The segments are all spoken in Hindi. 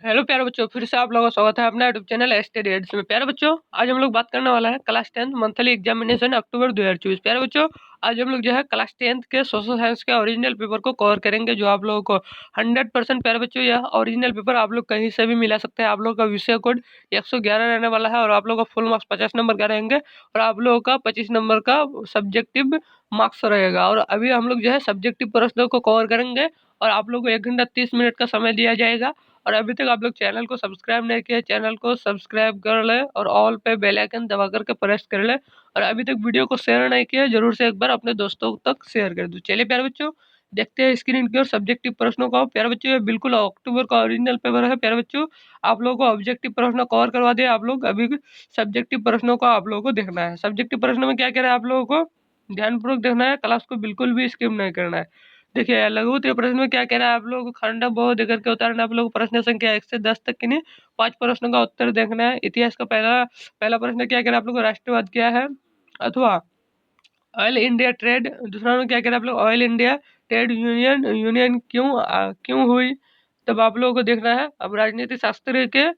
हेलो प्यारे बच्चों, फिर से आप लोगों का स्वागत है अपना यूट्यूब चैनल स्टडी एड्स में। प्यारे बच्चों, आज हम लोग बात करने वाला है क्लास 10th मंथली एग्जामिनेशन अक्टूबर 2024। प्यारे बच्चों, आज हम लोग जो है क्लास 10th के सोशल साइंस के ओरिजिनल पेपर को कवर करेंगे, जो आप लोगों को 100% प्यारे बच्चों यह ओरिजिनल पेपर आप लोग कहीं से भी मिला सकते हैं। आप लोगों का विषय कोड 111 रहने वाला है और आप लोगों का फुल मार्क्स 50 नंबर का रहेंगे और आप लोगों का 25 नंबर का सब्जेक्टिव मार्क्स रहेगा। और अभी हम लोग जो है सब्जेक्टिव प्रश्नों को कवर करेंगे और आप लोग को 1 घंटा 30 मिनट का समय दिया जाएगा। और अभी तक आप लोग चैनल को सब्सक्राइब नहीं किए, चैनल को सब्सक्राइब कर ले और ऑल पे बेल आइकन दबा करके प्रेस कर ले। और अभी तक वीडियो को शेयर नहीं किया, जरूर से एक बार अपने दोस्तों तक शेयर कर दो। चलिए प्यारे बच्चों, देखते हैं स्क्रीन की ओर सब्जेक्टिव प्रश्नों का। प्यारे बच्चों, ये बिल्कुल अक्टूबर का ओरिजिनल पेपर है। प्यारे बच्चों, आप लोगों को ऑब्जेक्टिव प्रश्न कवर करवा दिया, आप लोग अभी सब्जेक्टिव प्रश्नों का आप लोगों को देखना है। सब्जेक्टिव प्रश्न में क्या क्या है आप लोगों को ध्यानपूर्वक देखना है, क्लास को बिल्कुल भी स्किप नहीं करना है। देखिए, लघु उत्तरीय प्रश्न में क्या कह रहा है, आप लोगों को खंड बहु देकर के उतारना। आप लोगों को प्रश्न संख्या 1 से 10 तक की नहीं, 5 प्रश्नों का उत्तर देखना है। इतिहास का पहला पहला प्रश्न क्या कह रहा है, आप लोगों को राष्ट्रवाद क्या है अथवा ऑयल इंडिया ट्रेड। दूसरा में क्या कह रहा है आप लोग, oil India trade union union क्यों हुई, तब आप लोगों को देखना है। अब राजनीति शास्त्र के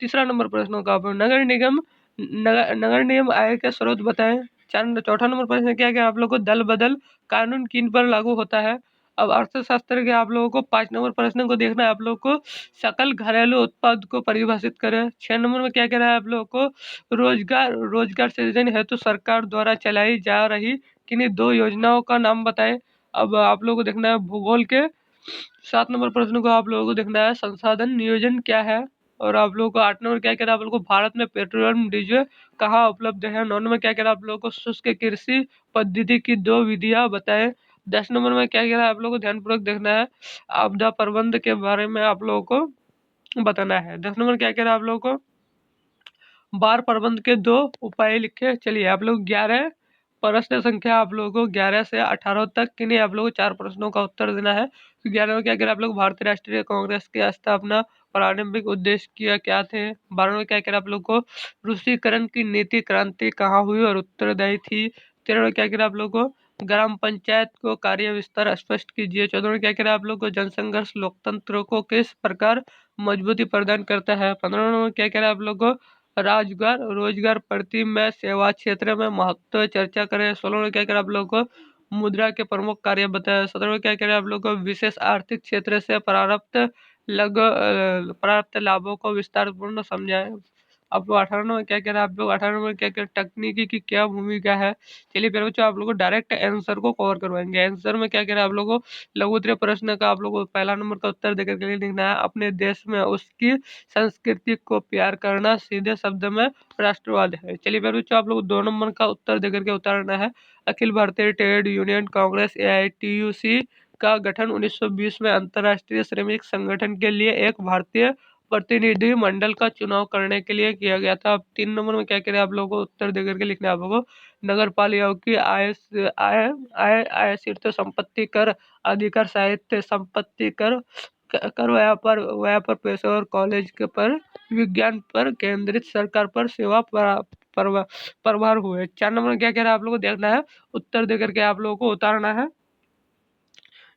तीसरा नंबर प्रश्नों का, आप नगर निगम आय के स्रोत बताएं। चौथा नंबर प्रश्न क्या क्या आप लोगों को दल बदल कानून किन पर लागू होता है। अब अर्थशास्त्र के आप लोगों को 5 नंबर प्रश्न को देखना है। आप लोगों को सकल घरेलू उत्पाद को परिभाषित करें। 6 नंबर में क्या कह रहा है आप लोगों को रोजगार सृजन हेतु सरकार द्वारा चलाई जा रही किन्हीं 2 योजनाओं का नाम बताएं। अब आप लोगों को देखना है भूगोल के 7 नंबर प्रश्न को आप लोगों को देखना है संसाधन नियोजन क्या है। और आप लोगों को 8 नंबर क्या कह रहा है आप लोगों को भारत में पेट्रोलियम डीजल कहाँ उपलब्ध है। 9 नंबर क्या कह रहा है आप लोगों को शुष्क कृषि पद्धति की 2 विधियां बताएं। 10 नंबर में क्या कह रहा है आप लोगों को ध्यानपूर्वक देखना है, आपदा प्रबंध के बारे में आप लोगों को बताना है। 10 नंबर क्या कह रहा है आप लोगों को बाढ़ प्रबंध के 2 उपाय लिखे। चलिए, आप लोग 11 प्रश्न संख्या आप लोगों को 11 से 18 तक के लिए आप लोगों को 4 प्रश्नों का उत्तर देना है। तो 11 में क्या कह रहा है आप लोग भारतीय राष्ट्रीय कांग्रेस की स्थापना प्रारंभिक उद्देश्य क्या थे। 12 में क्या कह रहा है आप लोग को रूसीकरण की नीति क्रांति कहाँ हुई और उत्तरदायी थी। 13 में क्या कह रहा है आप लोग को ग्राम पंचायत को कार्य विस्तार स्पष्ट कीजिए। 14 में क्या कह रहा है आप लोग को जनसंघर्ष लोकतंत्र को किस प्रकार मजबूती प्रदान करता है। 15 में क्या कह रहा है आप लोग को रोजगार रोजगार प्रति में सेवा क्षेत्र में महत्व चर्चा करें। 16 में क्या करें आप लोगों को मुद्रा के प्रमुख कार्य बताएं। 17 में क्या करें आप लोगों को विशेष आर्थिक क्षेत्र से प्राप्त लाभों को विस्तार पूर्ण समझाएं। आप लोग 18 में क्या कह रहे हैं आप लोग 18 में क्या कह तकनीकी की क्या भूमिका है। चलिए फिर बच्चों, आप लोग को डायरेक्ट आंसर को कवर करवाएंगे। आंसर में क्या कह रहे हैं आप लोगों को लघु उत्तरीय प्रश्न का आप लोगों को पहला नंबर का उत्तर देकर के लिए लिखना है, अपने देश में उसकी संस्कृति को प्यार करना सीधे शब्द में राष्ट्रवाद है। चलिए फिर बच्चों, आप लोग 2 नंबर का उत्तर देकर के उतारना है, Akhil Bharatiya trade union Congress AITUC का गठन 1920 में अंतर्राष्ट्रीय श्रमिक संगठन के लिए एक भारतीय प्रतिनिधि मंडल का चुनाव करने के लिए किया गया था। अब 3 नंबर में क्या करें आप लोगों को उत्तर देकर के लिखना है आप लोगों को नगर पालिकाओं की आय आय शीर्ष संपत्ति कर अधिकार साहित्य संपत्ति कर कर व्यापार पेशेवर कॉलेज के पर विज्ञान पर केंद्रित सरकार पर सेवा प्रभार हुए। 4 नंबर में क्या कह रहा है आप लोगों को देखना है, उत्तर देकर के आप लोगों को उतारना है।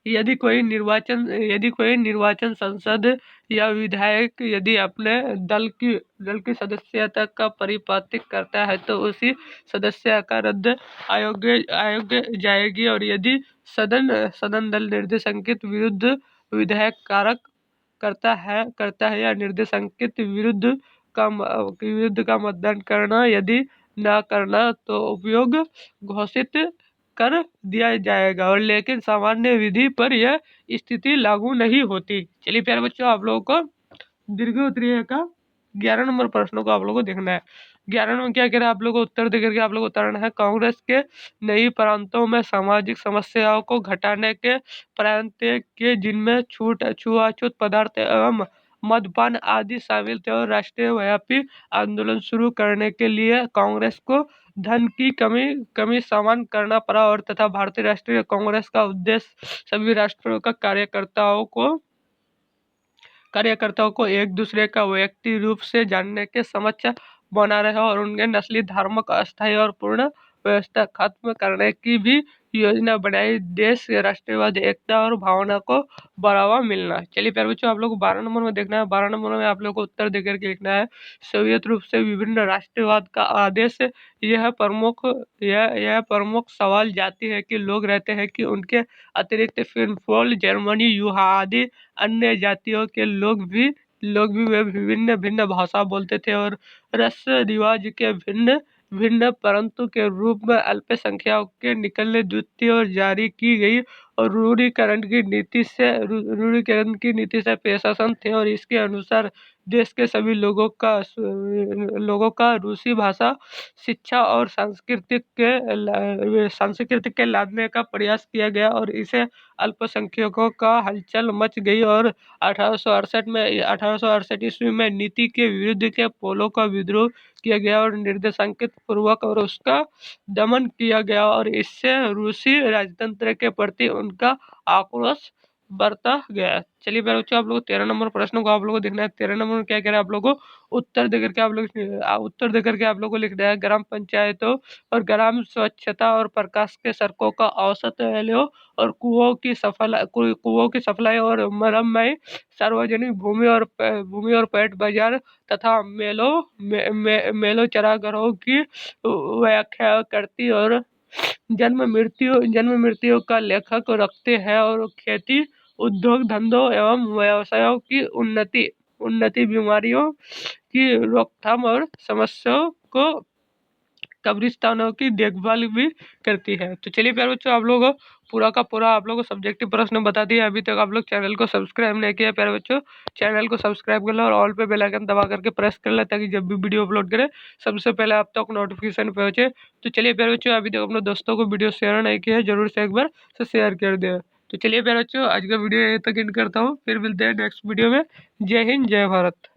यदि कोई निर्वाचन संसद या विधायक यदि अपने दल की सदस्यता का परिपाटित करता है तो उसी सदस्य का रद्द अयोग्य जाएगी। और यदि सदन दल निर्देशांकित विरुद्ध विधायक कारक करता है या निर्देशांकित विरुद्ध का मतदान करना यदि न करना तो उपयोग घोषित कर दिया जाएगा। और लेकिन सामान्य विधि पर यह स्थिति लागू नहीं होती। चलिए प्यारे बच्चों, आप लोगों को दीर्घ उत्तरीय का 11 नंबर प्रश्नों को आप लोगों को देखना है। 11 में क्या कह रहा है आप लोगों को उत्तर देकर के आप लोगों को उतारना है, कांग्रेस के नई प्रांतों में सामाजिक समस्याओं को घटाने के प्रांत के जिनमें छुआछूत पदार्थ एवं मद्यपान आदि शामिल थे और राष्ट्रीय व्यापी आंदोलन शुरू करने के लिए कांग्रेस को धन की कमी सामना करना पड़ा। और तथा भारतीय राष्ट्रीय कांग्रेस का उद्देश्य सभी राष्ट्रों का कार्यकर्ताओं को एक दूसरे का व्यक्ति रूप से जानने के समझ बना रहे और उनके नस्ली धार्मिक अस्थायी और पूर्ण व्यवस्था खत्म करने की भी योजना बनाई, देश के राष्ट्रवाद, एकता और भावना को बढ़ावा मिलना। चलिए प्यारे बच्चों, आप लोग को 12 नंबर में देखना है। 12 नंबर में आप लोग को उत्तर देकर के लिखना है, सोवियत रूप से विभिन्न राष्ट्रवाद का आदेश। यह प्रमुख सवाल जाती है कि लोग रहते हैं कि उनके अतिरिक्त फिनफोल, जर्मनी, युहा आदि अन्य जातियों के लोग भी वे विभिन्न भिन्न भाषा बोलते थे और रस्म रिवाज के भिन्न भिन्न परंतु के रूप में अल्पसंख्यकों के निकलने द्वितीय और जारी की गई और रूढ़ीकरण की नीति से प्रशासन थे और इसके अनुसार देश के सभी लोगों का रूसी भाषा, शिक्षा और सांस्कृतिक के लादने का प्रयास किया गया और इसे अल्पसंख्यकों का हलचल मच गई और 1868 ईस्वी में नीति के विरुद्ध के पोलों का विद्रोह किया गया और निर्देशांकित पूर्वक और उसका दमन किया गया और इससे रूसी राजतंत्र के प्रति उनका आक्रोश बढ़ता गया। चलिए मेरे बच्चों, आप लोग 13 नंबर प्रश्न को आप लोगों को देखना है। 13 नंबर में क्या कह रहा है आप लोगों को उत्तर देकर के आप लोगों को लिखना है, ग्राम पंचायतों और ग्राम स्वच्छता और प्रकाश के सड़कों का औसत वैल्यू और कुओं की सफाई और मरम्मत, सार्वजनिक भूमि और पेट बाजार तथा मेलों चरागाहों की व्याख्या करती और जन्म मृत्यु का लेखक रखते हैं और खेती, उद्योग धंधों एवं व्यवसायों की उन्नति, बीमारियों की रोकथाम और समस्याओं को कब्रिस्तानों की देखभाल भी करती है। तो चलिए प्यारे बच्चों, आप लोग पूरा का पूरा आप लोग को सब्जेक्टिव प्रश्न बता दिया। अभी तक आप लोग चैनल को सब्सक्राइब नहीं किया प्यारे बच्चों, चैनल को सब्सक्राइब कर लो और ऑल पे बेल आइकन दबा करके प्रेस कर ले ताकि जब भी वीडियो अपलोड करें सबसे पहले आप तक नोटिफिकेशन पहुंचे। तो चलिए प्यारे बच्चों, अभी तक अपने दोस्तों को वीडियो शेयर नहीं किया है, जरूर से एक बार से शेयर कर दे। तो चलिए प्यारे बच्चों, आज का वीडियो यहीं तक एंड करता हूँ, फिर मिलते हैं नेक्स्ट वीडियो में। जय हिंद, जय भारत।